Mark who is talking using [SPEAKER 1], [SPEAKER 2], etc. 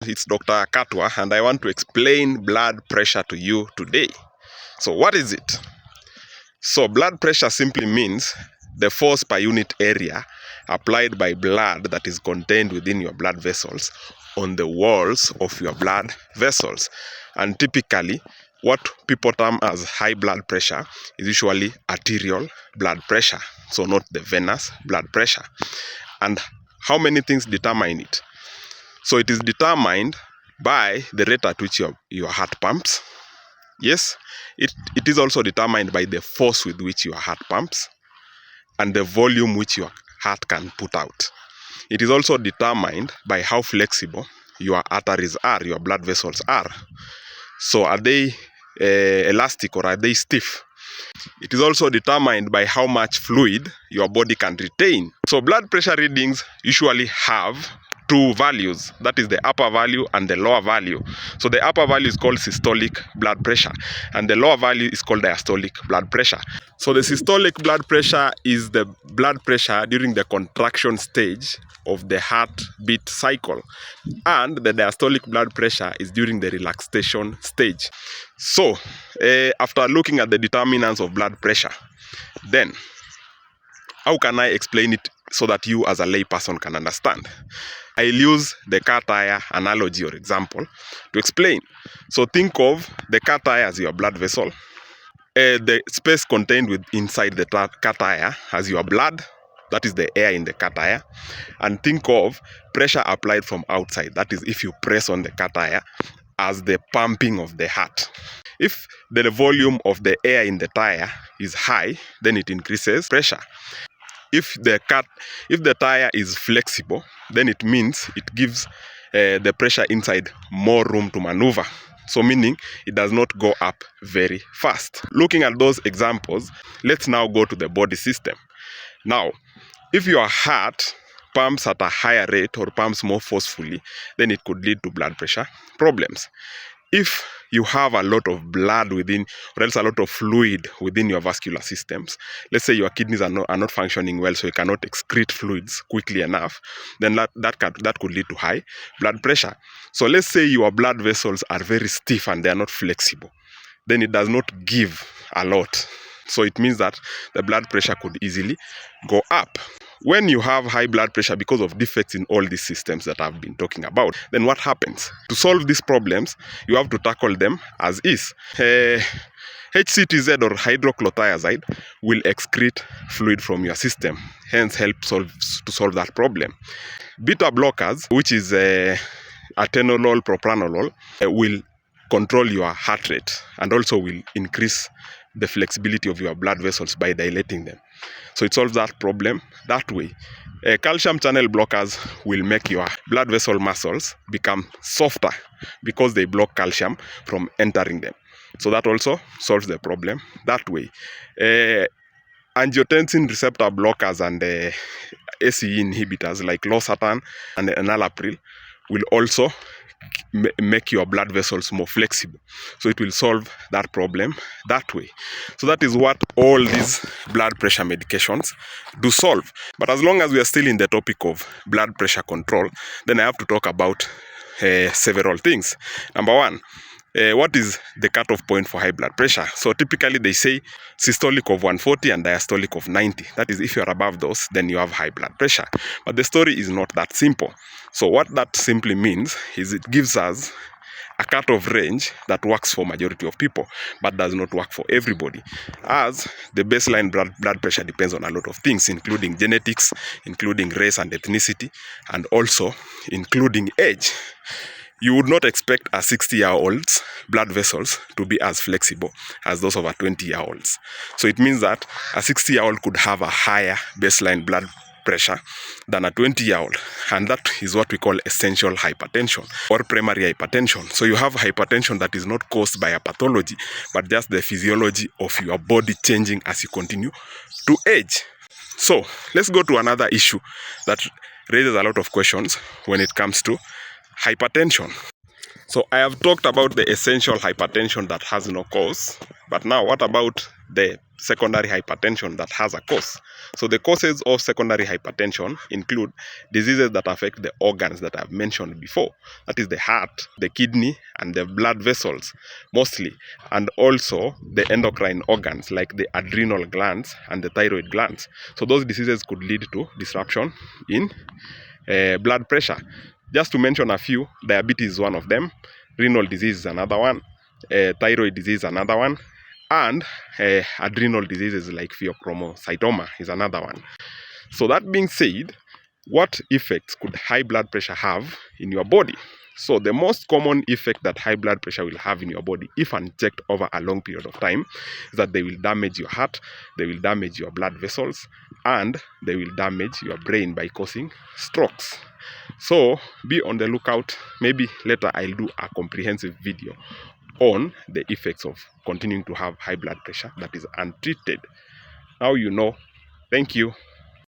[SPEAKER 1] It's Dr. Katwa, and I want to explain blood pressure to you today. So what is it? So blood pressure simply means the force per unit area applied by blood that is contained within your blood vessels on the walls of your blood vessels. And typically, what people term as high blood pressure is usually arterial blood pressure, so not the venous blood pressure. And how many things determine it? So it is determined by the rate at which your heart pumps. Yes, it is also determined by the force with which your heart pumps and the volume which your heart can put out. It is also determined by how flexible your arteries are, your blood vessels are. So are they elastic or are they stiff? It is also determined by how much fluid your body can retain. So blood pressure readings usually have two values, that is the upper value and the lower value. So the upper value is called systolic blood pressure and the lower value is called diastolic blood pressure. So the systolic blood pressure is the blood pressure during the contraction stage of the heartbeat cycle, and the diastolic blood pressure is during the relaxation stage. So after looking at the determinants of blood pressure, then how can I explain it so that you as a lay person can understand? I'll use the car tire analogy or example to explain. So think of the car tire as your blood vessel, the space contained inside the car tire as your blood, that is the air in the car tire, and think of pressure applied from outside, that is if you press on the car tire, as the pumping of the heart. If the volume of the air in the tire is high, then it increases pressure. If the tire is flexible, then it means it gives the pressure inside more room to maneuver. So meaning it does not go up very fast. Looking at those examples, let's now go to the body system. Now, if your heart pumps at a higher rate or pumps more forcefully, then it could lead to blood pressure problems. If you have a lot of blood within, or else a lot of fluid within your vascular systems, let's say your kidneys are not functioning well, so you cannot excrete fluids quickly enough, then that could lead to high blood pressure. So let's say your blood vessels are very stiff and they are not flexible, then it does not give a lot. So it means that the blood pressure could easily go up. When you have high blood pressure because of defects in all these systems that I've been talking about, then what happens? To solve these problems, you have to tackle them as is. HCTZ or hydrochlorothiazide will excrete fluid from your system, hence help to solve that problem. Beta blockers, which is atenolol, propranolol, will control your heart rate and also will increase the flexibility of your blood vessels by dilating them. So it solves that problem that way. Calcium channel blockers will make your blood vessel muscles become softer because they block calcium from entering them. So that also solves the problem that way. Angiotensin receptor blockers and ACE inhibitors like losartan and enalapril will also make your blood vessels more flexible. So it will solve that problem that way. So that is what all these blood pressure medications do solve. But as long as we are still in the topic of blood pressure control, then I have to talk about several things. Number one, what is the cutoff point for high blood pressure? So typically they say systolic of 140 and diastolic of 90. That is, if you are above those, then you have high blood pressure. But the story is not that simple. So what that simply means is it gives us a cutoff range that works for majority of people, but does not work for everybody, as the baseline blood pressure depends on a lot of things, including genetics, including race and ethnicity, and also including age. You would not expect a 60-year-old's blood vessels to be as flexible as those of a 20-year-old's. So it means that a 60-year-old could have a higher baseline blood pressure than a 20-year-old, and that is what we call essential hypertension or primary hypertension. So you have hypertension that is not caused by a pathology, but just the physiology of your body changing as you continue to age. So let's go to another issue that raises a lot of questions when it comes to hypertension. So I have talked about the essential hypertension that has no cause, but now what about the secondary hypertension that has a cause. So the causes of secondary hypertension include diseases that affect the organs that I've mentioned before. That is the heart, the kidney, and the blood vessels mostly, and also the endocrine organs like the adrenal glands and the thyroid glands. So those diseases could lead to disruption in blood pressure. Just to mention a few, diabetes is one of them, renal disease is another one, thyroid disease is another one, and adrenal diseases like pheochromocytoma is another one. So that being said, what effects could high blood pressure have in your body? So the most common effect that high blood pressure will have in your body, if unchecked over a long period of time, is that they will damage your heart, they will damage your blood vessels, and they will damage your brain by causing strokes. So be on the lookout. Maybe later I'll do a comprehensive video on the effects of continuing to have high blood pressure that is untreated. Now you know. Thank you.